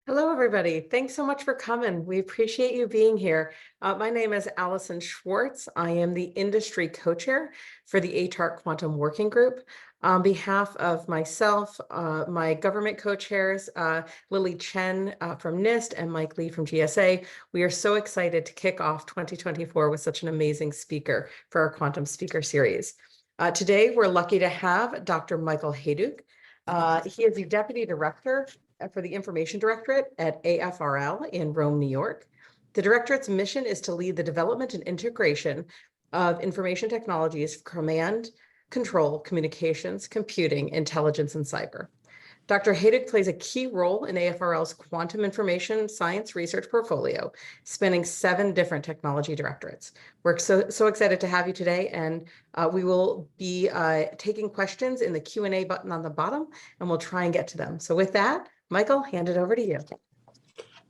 Hello, everybody. Thanks so much for coming. We appreciate you being here. My name is Allison Schwartz. I am the industry co-chair for the ATARC Quantum Working Group. On behalf of myself, my government co-chairs, Lily Chen from NIST and Mike Lee from GSA, we are so excited to kick off 2024 with such an amazing speaker for our Quantum Speaker Series. Today, we're lucky to have Dr. Michael Hayduk. He is the Deputy Director for the Information Directorate at AFRL in Rome, New York. The Directorate's mission is to lead the development and integration of information technologies for command, control, communications, computing, intelligence, and cyber. Dr. Hayduk plays a key role in AFRL's quantum information science research portfolio, spanning 7 different technology directorates. We're so excited to have you today, and we will be taking questions in the Q&A button on the bottom, and we'll try and get to them. So with that, Michael, hand it over to you.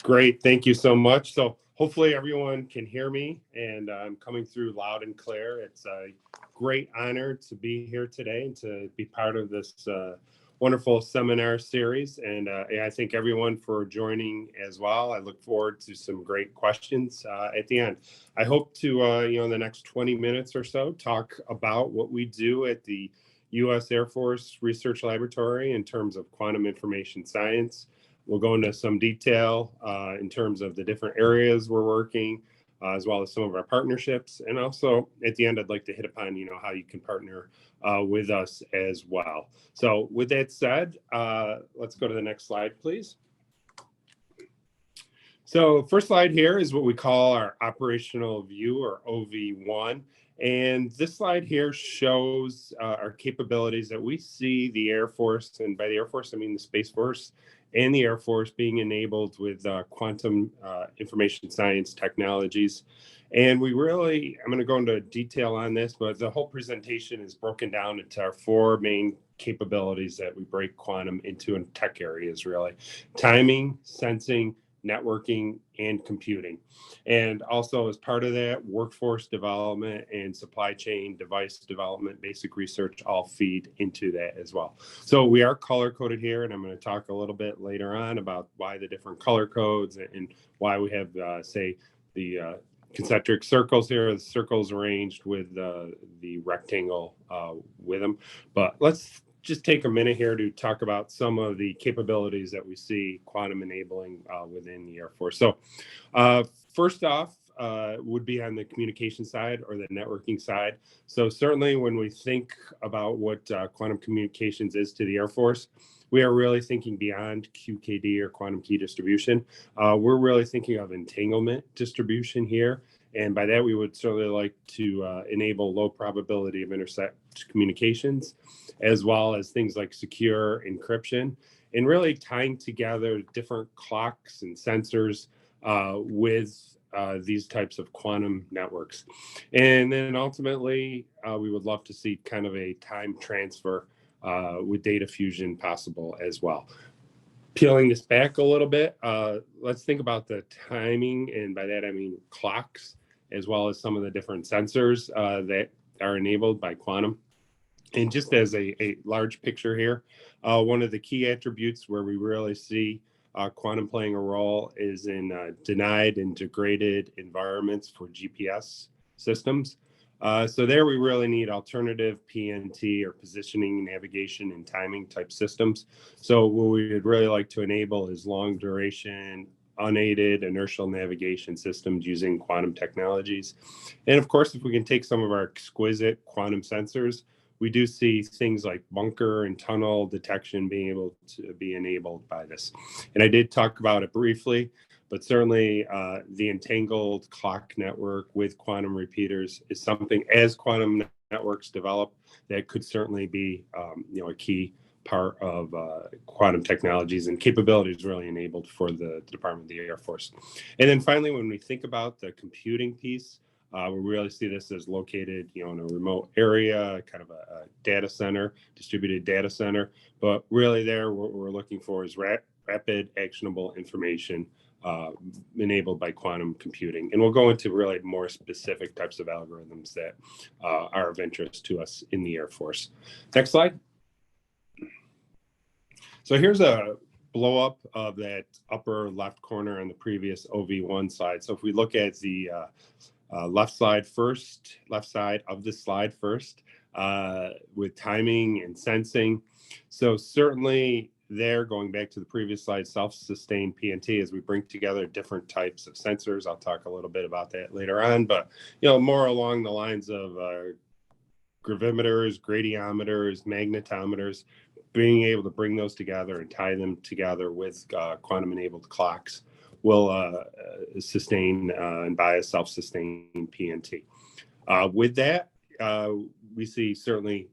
Great. Thank you so much. So hopefully everyone can hear me, and I'm coming through loud and clear. It's a great honor to be here today and to be part of this wonderful seminar series. And I thank everyone for joining as well. I look forward to some great questions at the end. I hope to, in the next 20 minutes or so, talk about what we do at the U.S. Air Force Research Laboratory in terms of quantum information science. We'll go into some detail in terms of the different areas we're working, as well as some of our partnerships. And also at the end, I'd like to hit upon, how you can partner with us as well. So with that said, let's go to the next slide, please. So first slide here is what we call our operational view, or OV1. And this slide here shows our capabilities that we see the Air Force, and by the Air Force, I mean the Space Force and the Air Force, being enabled with quantum information science technologies. And I'm going to go into detail on this, but the whole presentation is broken down into our 4 main capabilities that we break quantum into in tech areas, really: timing, sensing, networking, and computing. And also, as part of that, workforce development and supply chain device development, basic research all feed into that as well. So we are color coded here, and I'm going to talk a little bit later on about why the different color codes and why we have, say, the concentric circles here, the circles arranged with the rectangle with them. But let's just take a minute here to talk about some of the capabilities that we see quantum enabling within the Air Force. So first off would be on the communication side or the networking side. So certainly when we think about what quantum communications is to the Air Force, we are really thinking beyond QKD or quantum key distribution. We're really thinking of entanglement distribution here. And by that, we would certainly like to enable low probability of intercept communications, as well as things like secure encryption, and really tying together different clocks and sensors with these types of quantum networks. And then ultimately, we would love to see kind of a time transfer with data fusion possible as well. Peeling this back a little bit, let's think about the timing, and by that I mean clocks, as well as some of the different sensors that are enabled by quantum. And just as a large picture here, one of the key attributes where we really see quantum playing a role is in denied and degraded environments for GPS systems. So there we really need alternative PNT, or positioning, navigation, and timing type systems. So what we would really like to enable is long duration, unaided inertial navigation systems using quantum technologies. And of course, if we can take some of our exquisite quantum sensors, we do see things like bunker and tunnel detection being able to be enabled by this. And I did talk about it briefly, but certainly the entangled clock network with quantum repeaters is something, as quantum networks develop, that could certainly be a key part of quantum technologies and capabilities really enabled for the Department of the Air Force. And then finally, when we think about the computing piece, we really see this as located, in a remote area, kind of a data center, distributed data center. But really there, what we're looking for is rapid, actionable information enabled by quantum computing. And we'll go into really more specific types of algorithms that are of interest to us in the Air Force. Next slide. So here's a blow up of that upper left corner on the previous OV1 slide. So if we look at the left side of the slide first, with timing and sensing. So certainly there, going back to the previous slide, self-sustained PNT, as we bring together different types of sensors. I'll talk a little bit about that later on, but more along the lines of gravimeters, gradiometers, magnetometers, being able to bring those together and tie them together with quantum-enabled clocks will sustain and bias self-sustained PNT. With that, we see certainly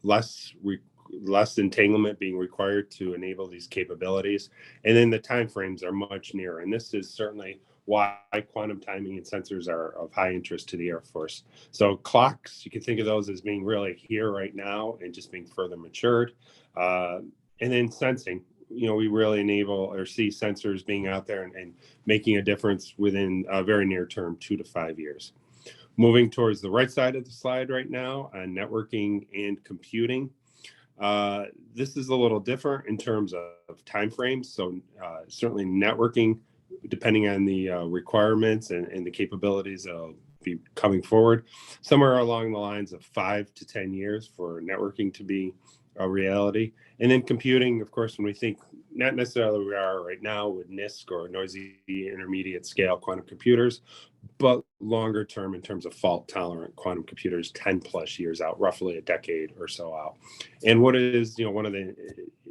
less entanglement being required to enable these capabilities. And then the timeframes are much nearer. And this is certainly why quantum timing and sensors are of high interest to the Air Force. So clocks, you can think of those as being really here right now and just being further matured. And then sensing, we really enable or see sensors being out there and making a difference within a very near term, 2 to 5 years. Moving towards the right side of the slide right now on networking and computing. This is a little different in terms of timeframes. So certainly networking, depending on the requirements and the capabilities that'll be coming forward, somewhere along the lines of 5 to 10 years for networking to be a reality. And then computing, of course, when we think not necessarily where we are right now with NISC or noisy intermediate scale quantum computers, but longer term in terms of fault tolerant quantum computers, 10 plus years out, roughly a decade or so out. And what is, one of the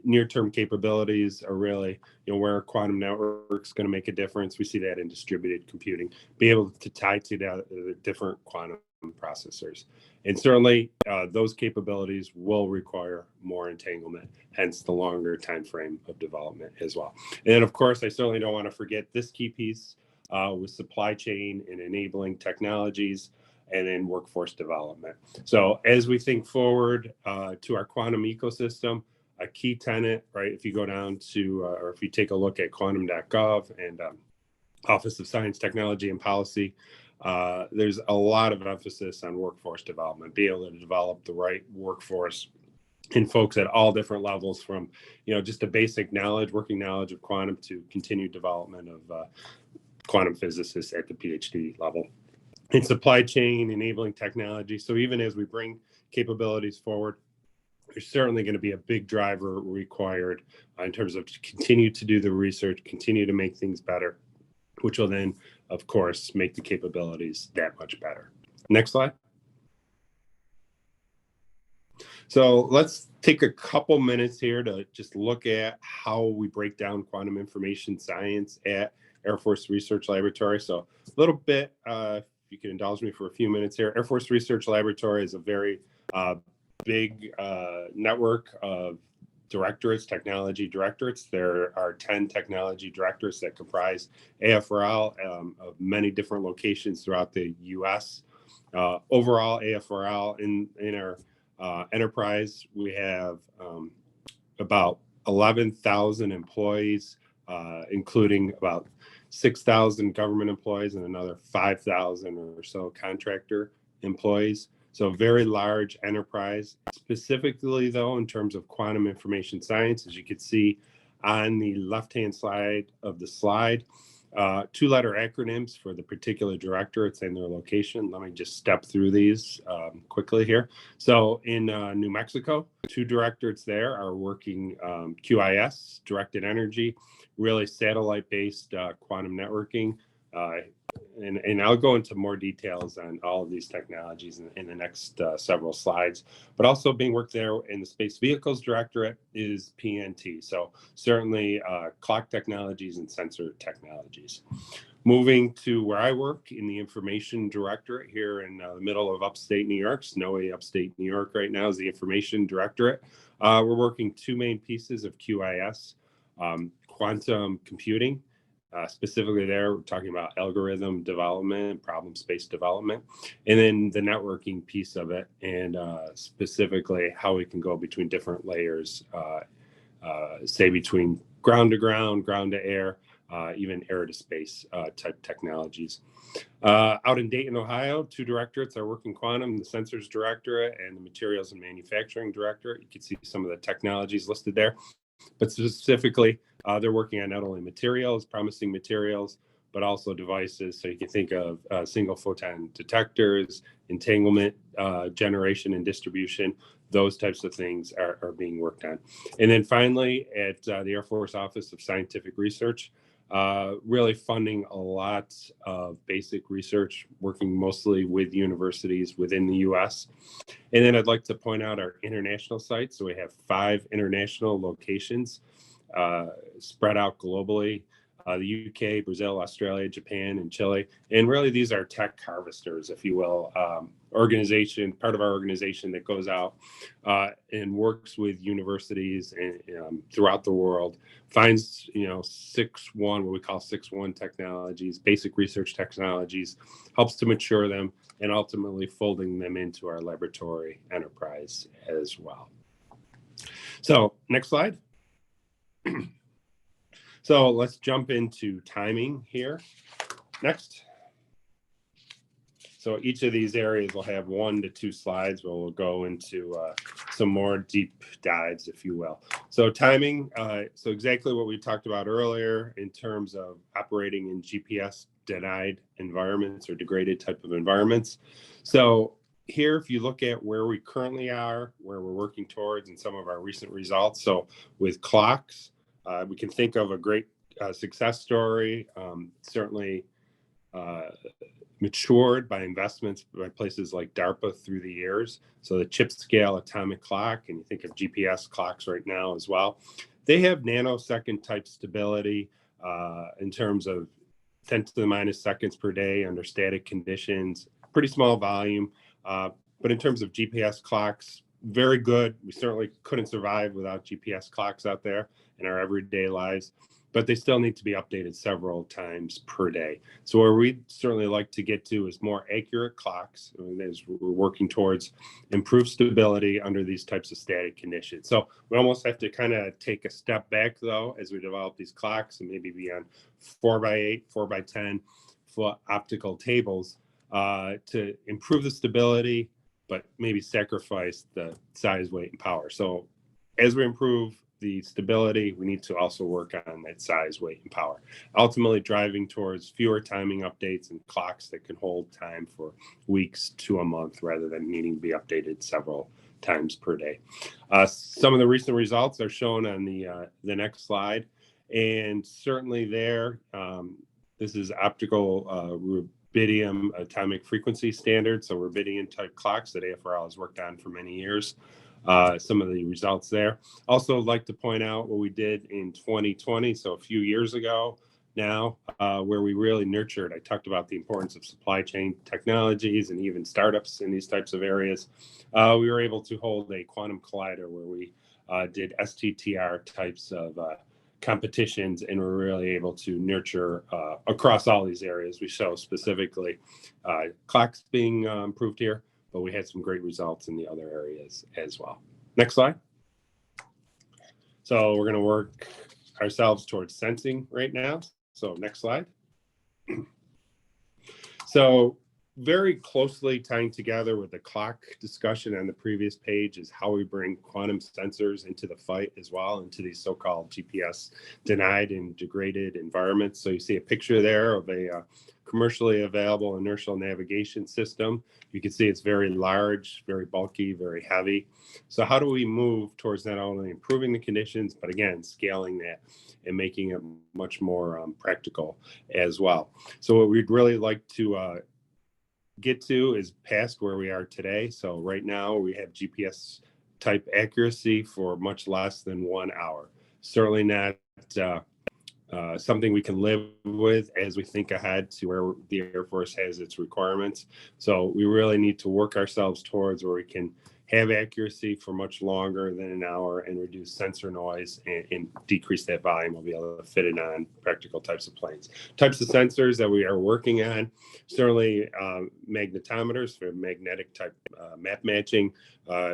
near term capabilities are really, where quantum networks going to make a difference. We see that in distributed computing, be able to tie together the different quantum processors. And certainly those capabilities will require more entanglement, hence the longer time frame of development as well. And then, of course, I certainly don't want to forget this key piece with supply chain and enabling technologies, and then workforce development. So as we think forward to our quantum ecosystem, a key tenet, right, if you go down to, or if you take a look at quantum.gov and Office of Science, Technology, and Policy, there's a lot of emphasis on workforce development, be able to develop the right workforce and folks at all different levels from, just a basic knowledge, working knowledge of quantum to continued development of quantum physicists at the PhD level. In supply chain, enabling technology. So even as we bring capabilities forward, there's certainly going to be a big driver required in terms of continue to do the research, continue to make things better, which will then, of course, make the capabilities that much better. Next slide. So let's take a couple minutes here to just look at how we break down quantum information science at Air Force Research Laboratory. So a little bit, if you can indulge me for a few minutes here, Air Force Research Laboratory is a very big network of directorates, technology directorates. There are 10 technology directorates that comprise AFRL of many different locations throughout the U.S. Overall, AFRL in our enterprise, we have about 11,000 employees, including about 6,000 government employees and another 5,000 or so contractor employees. So very large enterprise. Specifically, though, in terms of quantum information science, as you can see on the left-hand side of the slide, 2-letter acronyms for the particular directorates and their location. Let me just step through these quickly here. So in New Mexico, 2 directorates there are working QIS, directed energy, really satellite-based quantum networking. And I'll go into more details on all of these technologies in the next several slides. But also being worked there in the Space Vehicles Directorate is PNT. So certainly clock technologies and sensor technologies. Moving to where I work in the Information Directorate here in the middle of upstate New York, snowy upstate New York right now is the Information Directorate. We're working 2 main pieces of QIS, quantum computing. Specifically there, we're talking about algorithm development, problem space development, and then the networking piece of it, and specifically how we can go between different layers, say between ground to ground, ground to air, even air to space type technologies. Out in Dayton, Ohio, 2 directorates are working quantum, the Sensors Directorate and the Materials and Manufacturing Directorate. You can see some of the technologies listed there. But specifically, they're working on not only materials, promising materials, but also devices. So you can think of single photon detectors, entanglement generation and distribution. Those types of things are being worked on. And then finally, at the Air Force Office of Scientific Research, really funding a lot of basic research, working mostly with universities within the U.S. And then I'd like to point out our international sites. So we have 5 international locations spread out globally. The UK, Brazil, Australia, Japan, and Chile. And really, these are tech harvesters, if you will, part of our organization that goes out and works with universities and throughout the world, finds, 6-1, what we call 6-1 technologies, basic research technologies, helps to mature them, and ultimately folding them into our laboratory enterprise as well. So next slide. So let's jump into timing here. Next. So each of these areas will have 1 to 2 slides where we'll go into some more deep dives, if you will. So timing, so exactly what we talked about earlier in terms of operating in GPS denied environments or degraded type of environments. So here, if you look at where we currently are, where we're working towards, and some of our recent results. So with clocks, we can think of a great success story, certainly matured by investments by places like DARPA through the years. So the chip scale atomic clock, and you think of GPS clocks right now as well, they have nanosecond type stability in terms of 10 to the minus seconds per day under static conditions, pretty small volume. But in terms of GPS clocks, very good. We certainly couldn't survive without GPS clocks out there in our everyday lives, but they still need to be updated several times per day. So where we'd certainly like to get to is more accurate clocks, as we're working towards improved stability under these types of static conditions. So we almost have to kind of take a step back, though, as we develop these clocks and maybe be on 4x8, 4x10 foot optical tables to improve the stability, but maybe sacrifice the size, weight, and power. So as we improve the stability, we need to also work on that size, weight, and power, ultimately driving towards fewer timing updates and clocks that can hold time for weeks to a month rather than needing to be updated several times per day. Some of the recent results are shown on the next slide, and certainly there, this is optical rubidium atomic frequency standard, so rubidium type clocks that AFRL has worked on for many years. Some of the results there. Also like to point out what we did in 2020, so a few years ago now, where we really nurtured. I talked about the importance of supply chain technologies and even startups in these types of areas. We were able to hold a quantum collider where we did STTR types of competitions, and we're really able to nurture across all these areas. We show specifically clocks being improved here, but we had some great results in the other areas as well. Next slide. So we're going to work ourselves towards sensing right now. So next slide. So very closely tying together with the clock discussion on the previous page is how we bring quantum sensors into the fight as well, into these so-called GPS denied and degraded environments. So you see a picture there of a commercially available inertial navigation system. You can see it's very large, very bulky, very heavy. So how do we move towards not only improving the conditions, but again, scaling that and making it much more practical as well. So what we'd really like to get to is past where we are today. So right now we have GPS type accuracy for much less than 1 hour. Certainly not something we can live with as we think ahead to where the Air Force has its requirements. So we really need to work ourselves towards where we can have accuracy for much longer than an hour and reduce sensor noise and decrease that volume. We'll be able to fit it on practical types of planes. Types of sensors that we are working on, certainly magnetometers for magnetic type map matching,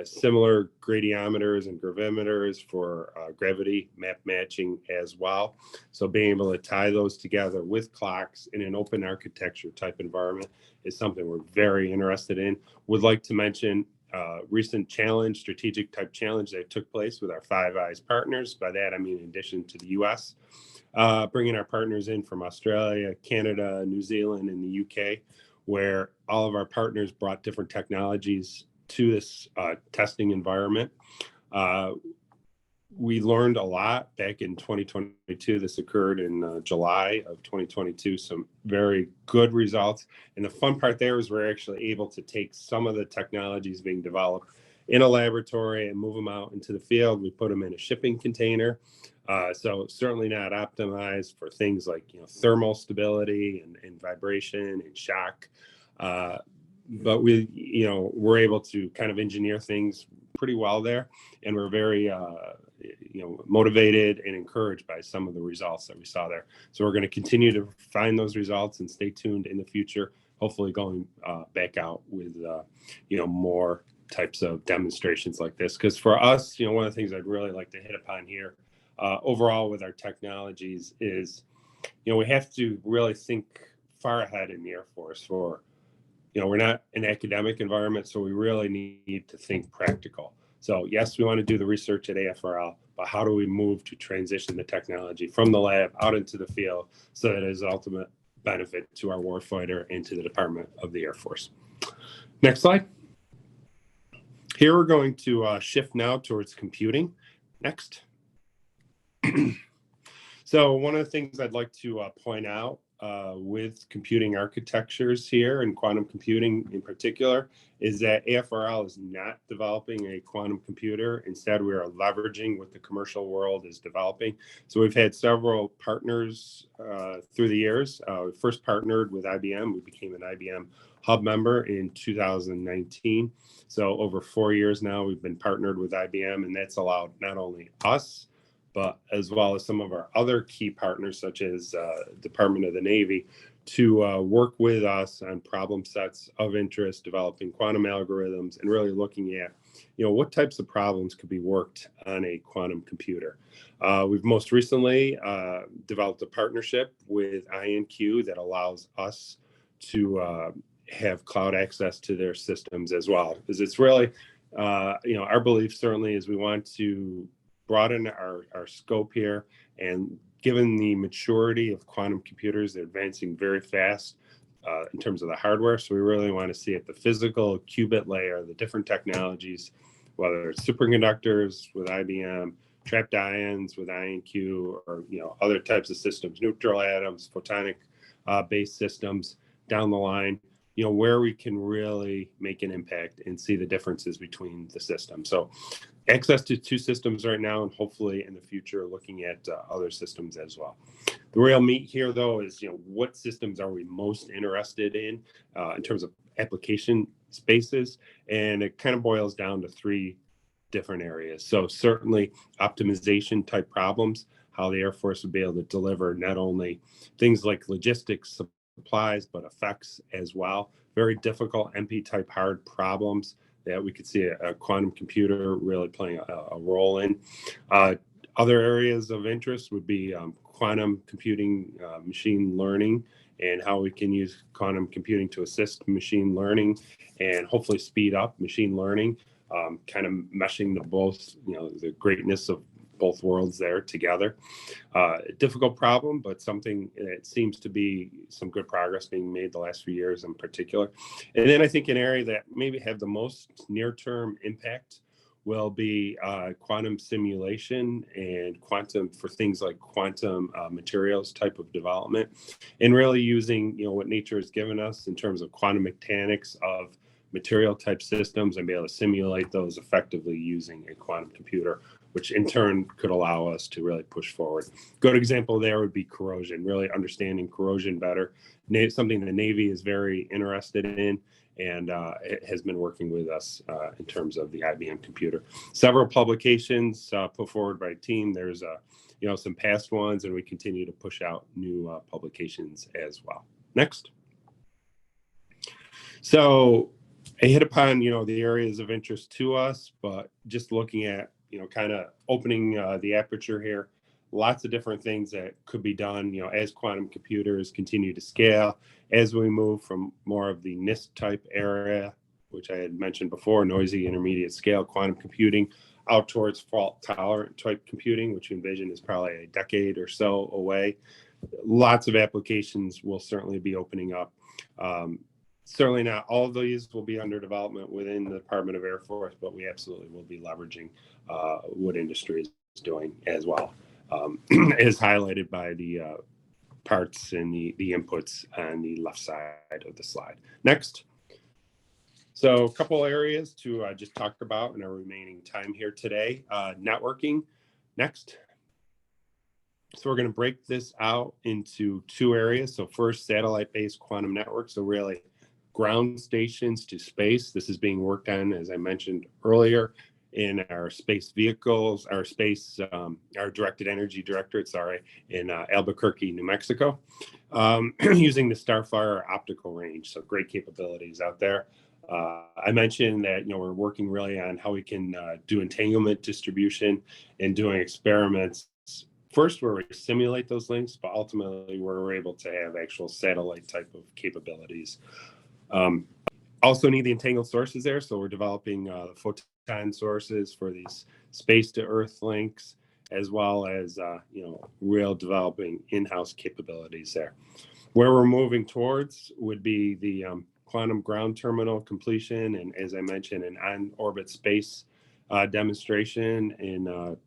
similar gradiometers and gravimeters for gravity map matching as well. So being able to tie those together with clocks in an open architecture type environment is something we're very interested in. Would like to mention recent challenge, strategic type challenge that took place with our Five Eyes partners. By that, I mean, in addition to the US, bringing our partners in from Australia, Canada, New Zealand, and the UK, where all of our partners brought different technologies to this testing environment. We learned a lot back in 2022. This occurred in July of 2022, some very good results. And the fun part there is we're actually able to take some of the technologies being developed in a laboratory and move them out into the field. We put them in a shipping container. So certainly not optimized for things like thermal stability and vibration and shock. But we're able to kind of engineer things pretty well there, and we're very motivated and encouraged by some of the results that we saw there. So we're going to continue to find those results and stay tuned in the future, hopefully going back out with more types of demonstrations like this. Because for us, one of the things I'd really like to hit upon here overall with our technologies is we have to really think far ahead in the Air Force. We're not an academic environment, so we really need to think practical. So yes, we want to do the research at AFRL, but how do we move to transition the technology from the lab out into the field so that it is ultimate benefit to our warfighter and to the Department of the Air Force? Next slide. Here we're going to shift now towards computing. Next. So one of the things I'd like to point out with computing architectures here and quantum computing in particular is that AFRL is not developing a quantum computer. Instead, we are leveraging what the commercial world is developing. So we've had several partners through the years. We first partnered with IBM. We became an IBM hub member in 2019. So over 4 years now, we've been partnered with IBM, and that's allowed not only us, but as well as some of our other key partners, such as Department of the Navy, to work with us on problem sets of interest, developing quantum algorithms, and really looking at, what types of problems could be worked on a quantum computer. We've most recently developed a partnership with INQ that allows us to have cloud access to their systems as well, because it's really, our belief certainly is we want to broaden our scope here, and given the maturity of quantum computers, they're advancing very fast in terms of the hardware. So we really want to see at the physical qubit layer, the different technologies, whether it's superconductors with IBM, trapped ions with INQ, or other types of systems, neutral atoms, photonic based systems down the line, where we can really make an impact and see the differences between the systems. So access to 2 systems right now, and hopefully in the future looking at other systems as well. The real meat here, though, is what systems are we most interested in terms of application spaces, and it kind of boils down to 3 different areas. So certainly optimization type problems, how the Air Force would be able to deliver not only things like logistics, supplies, but effects as well. Very difficult MP type hard problems that we could see a quantum computer really playing a role in. Other areas of interest would be quantum computing, machine learning, and how we can use quantum computing to assist machine learning and hopefully speed up machine learning, kind of meshing the both, the greatness of both worlds there together. Difficult problem, but something that seems to be some good progress being made the last few years in particular. And then I think an area that maybe have the most near-term impact will be quantum simulation and quantum for things like quantum materials type of development, and really using what nature has given us in terms of quantum mechanics of material type systems and be able to simulate those effectively using a quantum computer, which in turn could allow us to really push forward. Good example there would be corrosion, really understanding corrosion better, something the Navy is very interested in, and it has been working with us in terms of the IBM computer. Several publications put forward by a team. There's some past ones, and we continue to push out new publications as well. Next. So I hit upon the areas of interest to us, but just looking at kind of opening the aperture here, lots of different things that could be done, as quantum computers continue to scale, as we move from more of the NIST type area which I had mentioned before, noisy intermediate scale quantum computing, out towards fault tolerant type computing, which you envision is probably a decade or so away. Lots of applications will certainly be opening up. Certainly not all of these will be under development within the Department of Air Force, but we absolutely will be leveraging what industry is doing as well, as highlighted by the parts and the inputs on the left side of the slide. Next. So a couple areas to just talk about in our remaining time here today. Networking. Next. So we're going to break this out into two areas. So first, satellite-based quantum networks. So really ground stations to space. This is being worked on, as I mentioned earlier, in our space vehicles, our directed energy directorate, in Albuquerque, New Mexico, using the Starfire optical range. So great capabilities out there. I mentioned that we're working really on how we can do entanglement distribution and doing experiments. First, where we simulate those links, but ultimately where we're able to have actual satellite type of capabilities. Also need the entangled sources there, so we're developing photon sources for these space to Earth links, as well as real developing in-house capabilities there. Where we're moving towards would be the quantum ground terminal completion, and as I mentioned, an on-orbit space demonstration in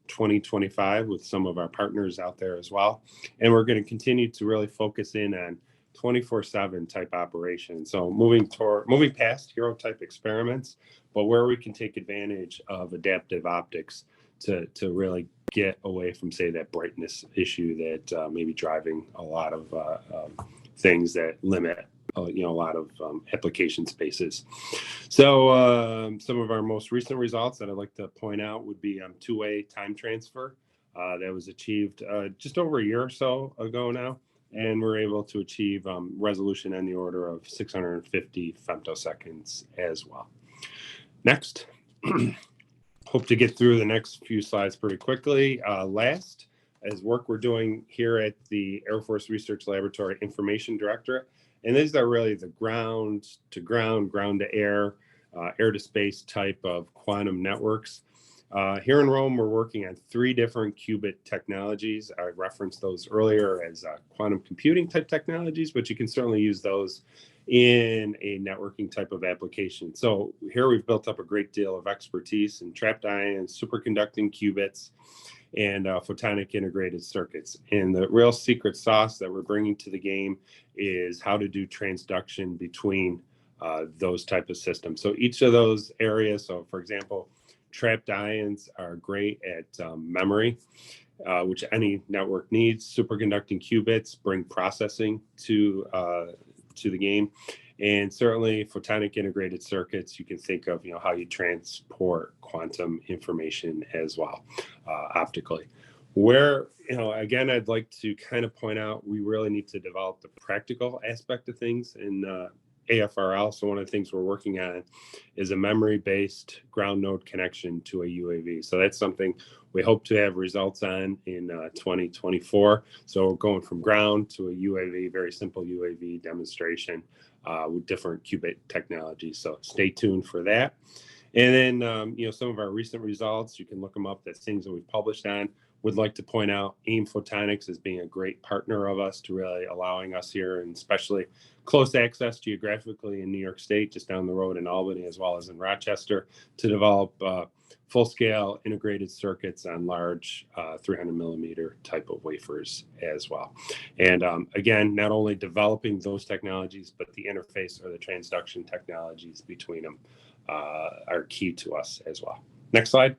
2025 with some of our partners out there as well. And we're going to continue to really focus in on 24/7 type operations. So moving past hero type experiments, but where we can take advantage of adaptive optics to really get away from, say, that brightness issue that may be driving a lot of things that limit a lot of application spaces. So some of our most recent results that I'd like to point out would be two-way time transfer that was achieved just over a year or so ago now. And we're able to achieve resolution in the order of 650 femtoseconds as well. Next. Hope to get through the next few slides pretty quickly. Last, as work we're doing here at the Air Force Research Laboratory Information Directorate. And these are really the ground to ground, ground to air, air to space type of quantum networks. Here in Rome, we're working on 3 different qubit technologies. I referenced those earlier as quantum computing type technologies, but you can certainly use those in a networking type of application. So here we've built up a great deal of expertise in trapped ions, superconducting qubits, and photonic integrated circuits. And the real secret sauce that we're bringing to the game is how to do transduction between those type of systems. So each of those areas, so for example, trapped ions are great at memory, which any network needs. Superconducting qubits bring processing to the game. And certainly photonic integrated circuits, you can think of how you transport quantum information as well, optically. Where, again, I'd like to kind of point out, we really need to develop the practical aspect of things in AFRL. So one of the things we're working on is a memory-based ground node connection to a UAV. So that's something we hope to have results on in 2024. So we're going from ground to a UAV, very simple UAV demonstration with different qubit technologies. So stay tuned for that. And then, some of our recent results, you can look them up. That's things that we've published on. Would like to point out AIM Photonics as being a great partner of us to really allowing us here, and especially close access geographically in New York State, just down the road in Albany, as well as in Rochester, to develop full-scale integrated circuits on large 300 millimeter type of wafers as well. And again, not only developing those technologies, but the interface or the transduction technologies between them are key to us as well. Next slide.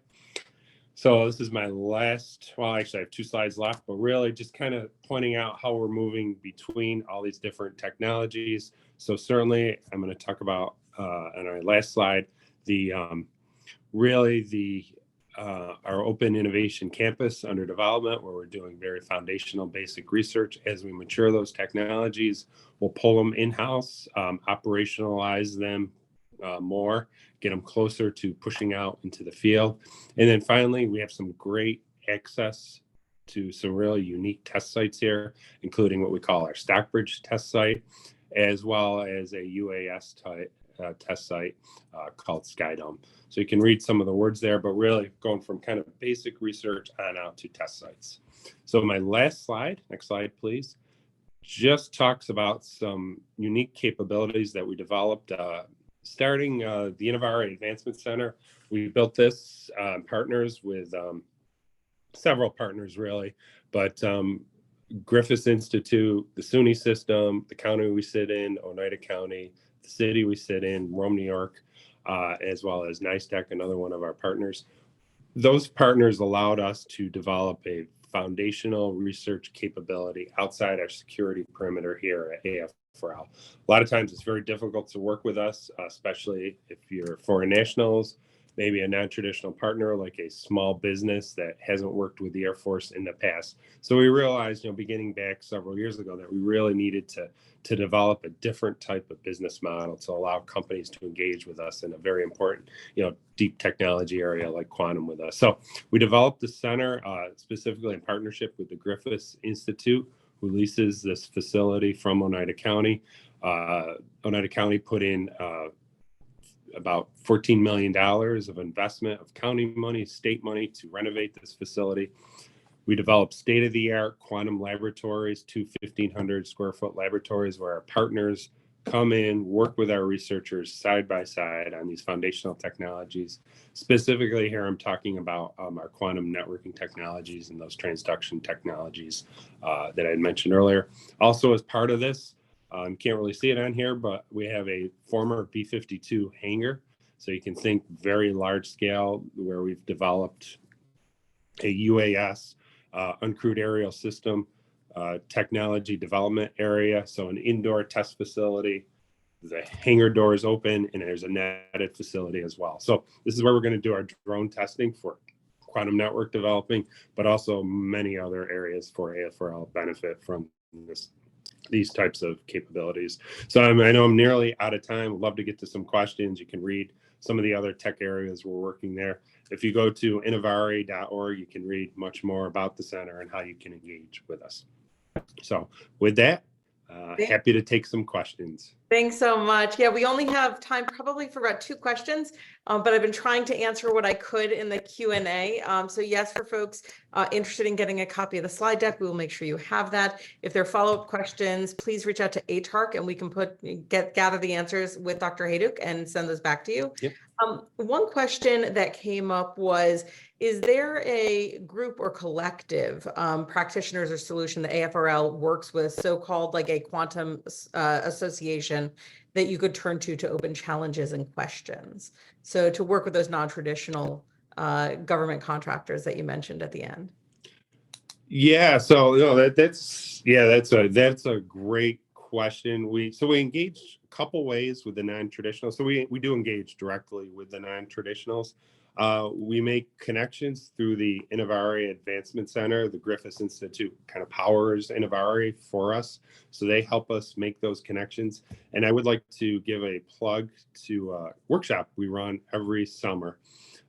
So this is my last, well, actually I have 2 slides left, but really just kind of pointing out how we're moving between all these different technologies. So certainly I'm going to talk about on our last slide, our Open Innovation Campus under development, where we're doing very foundational basic research. As we mature those technologies, we'll pull them in-house, operationalize them more, get them closer to pushing out into the field. And then finally, we have some great access to some really unique test sites here, including what we call our Stockbridge test site, as well as a UAS test site called Skydome. So you can read some of the words there, but really going from kind of basic research on out to test sites. So my last slide, next slide, please, just talks about some unique capabilities that we developed starting the Innovari Advancement Center. We built this partners with several partners really, but Griffith Institute, the SUNY system, the county we sit in, Oneida County, the city we sit in, Rome, New York, as well as NISTEC, another one of our partners. Those partners allowed us to develop a foundational research capability outside our security perimeter here at AFRL. A lot of times it's very difficult to work with us, especially if you're foreign nationals, maybe a non-traditional partner like a small business that hasn't worked with the Air Force in the past. So we realized, beginning back several years ago, that we really needed to develop a different type of business model to allow companies to engage with us in a very important, deep technology area like quantum with us. So we developed the center specifically in partnership with the Griffith Institute, who leases this facility from Oneida County. Oneida County put in about $14 million of investment of county money, state money to renovate this facility. We developed state-of-the-art quantum laboratories, 1,500 square foot laboratories where our partners come in, work with our researchers side by side on these foundational technologies. Specifically here, I'm talking about our quantum networking technologies and those transduction technologies that I had mentioned earlier. Also, as part of this, can't really see it on here, but we have a former B-52 hangar. So you can think very large scale where we've developed a UAS, uncrewed aerial system, technology development area. So an indoor test facility, the hangar door is open, and there's a netted facility as well. So this is where we're going to do our drone testing for quantum network developing, but also many other areas for AFRL benefit from these types of capabilities. So I know I'm nearly out of time. I'd love to get to some questions. You can read some of the other tech areas we're working there. If you go to innovari.org, you can read much more about the center and how you can engage with us. So with that, happy to take some questions. Thanks so much. Yeah, we only have time probably for about 2 questions, but I've been trying to answer what I could in the Q&A. So yes, for folks interested in getting a copy of the slide deck, we will make sure you have that. If there are follow-up questions, please reach out to ATARC and we can gather the answers with Dr. Hayduk and send those back to you. Yep. One question that came up was, is there a group or collective practitioners or solution that AFRL works with, so-called like a quantum association that you could turn to open challenges and questions? So to work with those non-traditional government contractors that you mentioned at the end. Yeah, so that's a great question. We engage a couple ways with the non-traditional. So we do engage directly with the non-traditionals. We make connections through the Innovari Advancement Center. The Griffith Institute kind of powers Innovari for us. So they help us make those connections. And I would like to give a plug to a workshop we run every summer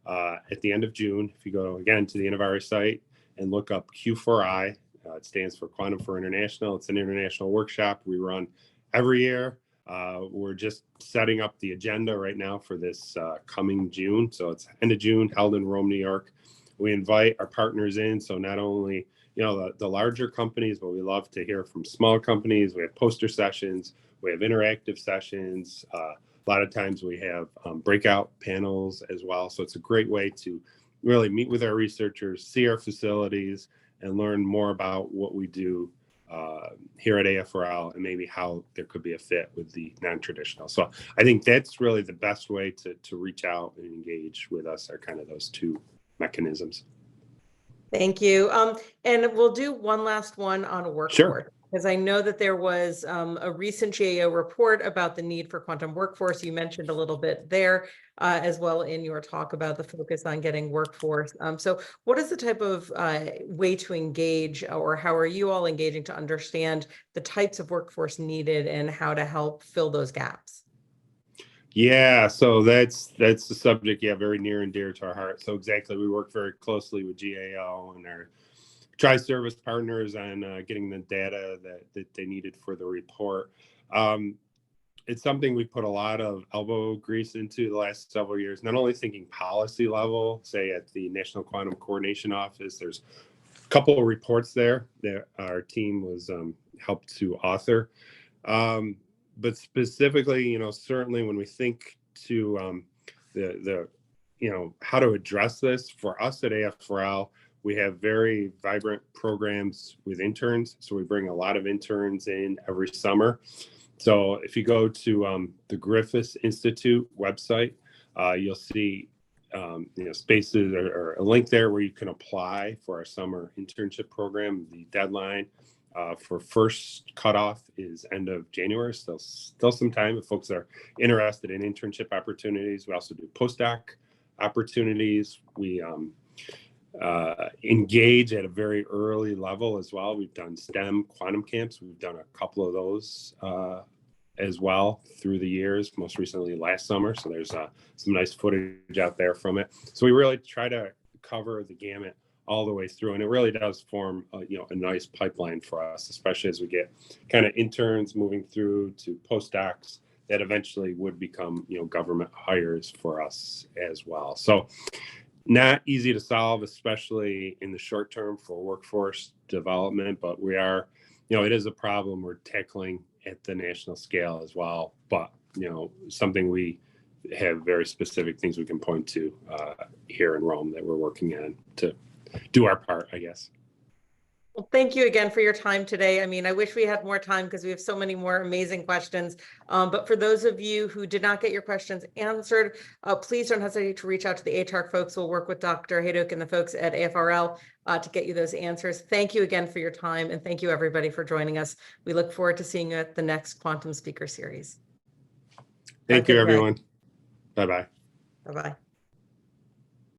at the end of June. If you go again to the Innovari site and look up Q4I, it stands for Quantum for International. It's an international workshop we run every year. We're just setting up the agenda right now for this coming June. So it's end of June, held in Rome, New York. We invite our partners in. So not only, the larger companies, but we love to hear from small companies. We have poster sessions. We have interactive sessions. A lot of times we have breakout panels as well. So it's a great way to really meet with our researchers, see our facilities, and learn more about what we do here at AFRL and maybe how there could be a fit with the non-traditional. So I think that's really the best way to reach out and engage with us, are kind of those 2 mechanisms. Thank you. And we'll do one last one on workforce. Sure. Because I know that there was a recent GAO report about the need for quantum workforce. You mentioned a little bit there as well in your talk about the focus on getting workforce. So what is the type of way to engage, or how are you all engaging to understand the types of workforce needed and how to help fill those gaps? Yeah, so that's the subject, very near and dear to our heart. So exactly, we work very closely with GAO and our tri-service partners on getting the data that they needed for the report. it's something we put a lot of elbow grease into the last several years, not only thinking policy level, say at the National Quantum Coordination Office, there's a couple of reports there that our team was helped to author. But specifically, certainly when we think to the how to address this, for us at AFRL, we have very vibrant programs with interns. So we bring a lot of interns in every summer. So if you go to the Griffiths Institute website, you'll see spaces or a link there where you can apply for our summer internship program. The deadline for first cutoff is end of January. Still some time if folks are interested in internship opportunities. We also do postdoc opportunities. We engage at a very early level as well. We've done STEM quantum camps. We've done a couple of those as well through the years, most recently last summer. So there's some nice footage out there from it. So we really try to cover the gamut all the way through, and it really does form a nice pipeline for us, especially as we get kind of interns moving through to postdocs that eventually would become government hires for us as well. So not easy to solve, especially in the short term for workforce development, but we are, it is a problem we're tackling at the national scale as well. But, something we have very specific things we can point to here in Rome that we're working on to do our part, I guess. Well, thank you again for your time today. I mean, I wish we had more time because we have so many more amazing questions. But for those of you who did not get your questions answered, please don't hesitate to reach out to the ATARC folks. We'll work with Dr. Hayduk and the folks at AFRL to get you those answers. Thank you again for your time. And thank you, everybody, for joining us. We look forward to seeing you at the next Quantum Speaker Series. Thank you, everyone. Bye-bye. Bye-bye.